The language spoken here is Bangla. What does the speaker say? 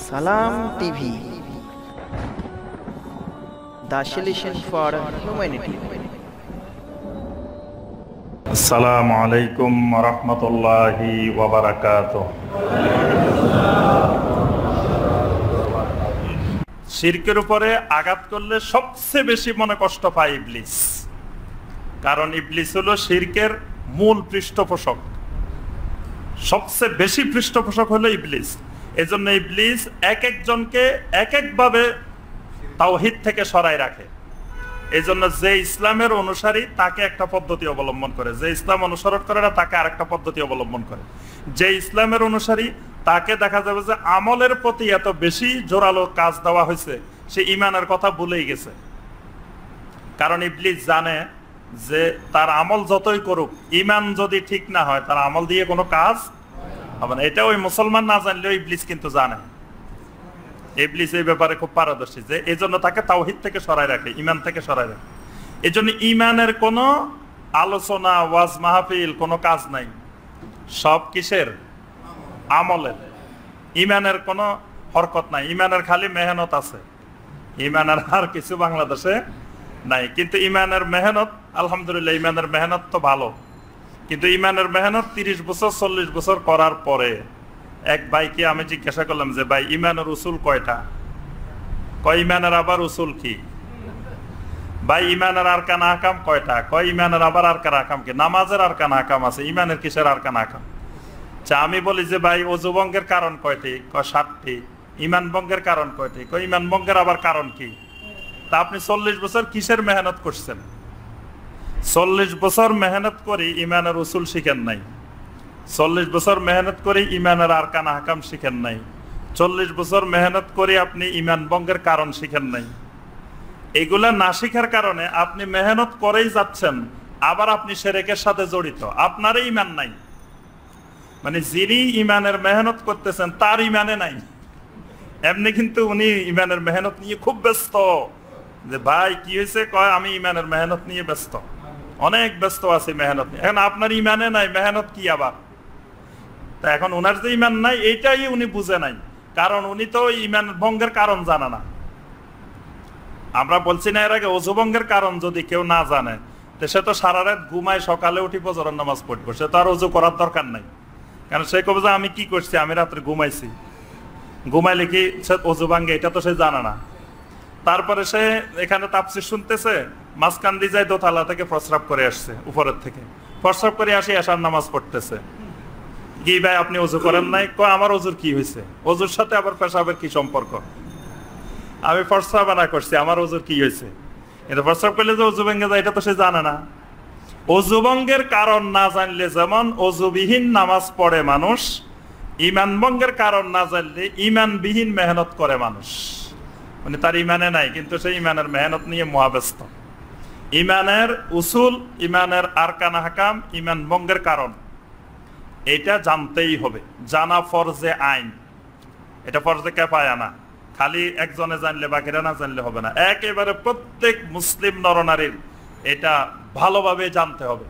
Salam TV, the solution for humanity. আসসালামু আলাইকুম ওয়া রাহমাতুল্লাহি ওয়া বারাকাতুহু। শিরকের উপরে আঘাত করলে সবচেয়ে বেশি মনে কষ্ট পায় ইবলিস, কারণ ইবলিস হলো শিরকের মূল পৃষ্ঠপোষক। সবচেয়ে বেশি পৃষ্ঠপোষক হলো ইবলিস। এজন্য ইবলিস এক একজনকে এক একভাবে তাওহীদ থেকে সরায় রাখে। এজন্য যে ইসলামের অনুসারী তাকে একটা পদ্ধতি অবলম্বন করে, যে ইসলাম অনুসরণ করে না তাকে আরেকটা পদ্ধতি অবলম্বন করে। যে ইসলামের অনুসারী তাকে দেখা যাবে যে আমলের প্রতি এত বেশি জোরালো কাজ দেওয়া হয়েছে, সে ঈমানের কথা ভুলেই গেছে। কারণ ইবলিস জানে যে তার আমল যতই করুক, ঈমান যদি ঠিক না হয় তার আমল দিয়ে কোনো কাজ হবে না। এটা ওই মুসলমান না জানলেও ইবলিস কিন্তু জানে। ইবলিস এই ব্যাপারে খুব পারদর্শী, যে এই জন্য তাকে তাওহীদ থেকে সরায় রাখে, ঈমান থেকে সরায় রাখে। এই জন্য ঈমানের কোনো আলোচনা, ওয়াজ মাহফিল কোনো কাজ নাই, সব কিসের? আমলের। ঈমানের কোনো হরকত নাই, ঈমানের খালি মেহনত আছে। ঈমানের আর কিছু বাংলাদেশে নাই। কিন্তু ঈমানের মেহনত, আলহামদুলিল্লাহ ঈমানের মেহনত তো ভালো, কিন্তু ঈমানের মেহনত 30 বছর 40 বছর করার পরে এক ভাইকে আমি জিজ্ঞাসা করলাম যে ভাই, ঈমানের উসুল কয়টা? কয় ঈমানের আবার উসুল কি? ভাই ঈমানের আরকান আহকাম কয়টা? কয় ঈমানের আবার আরকান আহকাম কি? নামাজের আরকান আহকাম আছে, ঈমানের কিসের আরকান আহকাম? আমি বলি যে ভাই ওযু ভঙ্গের কারণ কয়টি? কয় 7টি। ঈমান ভঙ্গের কারণ কয়টি? কয় ঈমান ভঙ্গের আবার কারণ কি? তা আপনি 40 বছর কিসের মেহনত করছেন? 40 বছর মেহনত করি ঈমানের উসুল শিখেন নাই, 40 বছর মেহনত করি ঈমানের আরকান আহকাম শিখেন নাই, 40 বছর মেহনত করি আপনি ঈমান ভঙ্গের কারণ শিখেন নাই। এগুলা না শিখার কারণে আপনি মেহনত করেই যাচ্ছেন, আবার আপনি শিরকের সাথে জড়িত, আপনারই ঈমান নাই। মানে যিনি ঈমানের মেহনত করতেছেন তার ঈমানে নাই। এমনি কিন্তু উনি ঈমানের মেহনত নিয়ে খুব ব্যস্ত, যে ভাই কি হয়েছে? কয় আমি ঈমানের মেহনত নিয়ে ব্যস্ত, অনেক ব্যস্ত আছি মেহনত নিয়ে। এখন আপনার ঈমানে নাই, মেহনত কি আবার? তা এখন ওনার যে ঈমান নাই এইটাই উনি বুঝে নাই, কারণ উনি তো ঈমান ভঙ্গের কারণ জানে না। আমরা বলছি না এর আগে, ওযু ভঙ্গের কারণ যদি কেউ না জানে, তো সে তো সারা রাত ঘুমায়, সকালে উঠি ফজরের নামাজ পড়বে, সে তো আর ওযু করার দরকার নাই। কারণ সে কবে যে আমি কি করছি, আমি রাত্রে ঘুমাইছি, ঘুমাইলে কি সে ওযু ভাঙ্গে এটা তো সে জানে না। তারপরে সে এখানে তাফসীর শুনতেছে, মাঝখান দিয়ে যায় দোতলা থেকে প্রস্রাব করে আসছে, উপরের থেকে প্রস্রাব করে আসি, আসার নামাজ পড়তেছে। কি ভাই আপনি ওযু করেন নাই? কয় আমার ওযুর কি হয়েছে? ওযুর সাথে আবার পেশাবের কি সম্পর্ক? আমি প্রস্রাব না করছি, আমার ওযুর কি হয়েছে? এটা প্রস্রাব করলে যে ওযু ভেঙে যায় এটা তো সে জানে না। ওযু ভঙ্গের কারণ না জানলে যেমন ওযুবিহীন নামাজ পড়ে মানুষ, ঈমান ভঙ্গের কারণ না জানলে ঈমানবিহীন মেহনত করে মানুষ। মানে তার ঈমানে নাই, কিন্তু সে ঈমানের মেহনত নিয়ে মহাব্যস্ত। ঈমানের উসুল, ঈমানের আরকান আহকাম, ঈমান ভঙ্গের কারণ, এটা জানতেই হবে। জানা ফরজে আইন, এটা ফরজে কিফায়া না। খালি একজনে জানলে বাকিরা না জানলে হবে না, একেবারে প্রত্যেক মুসলিম নরনারীর এটা ভালোভাবে জানতে হবে।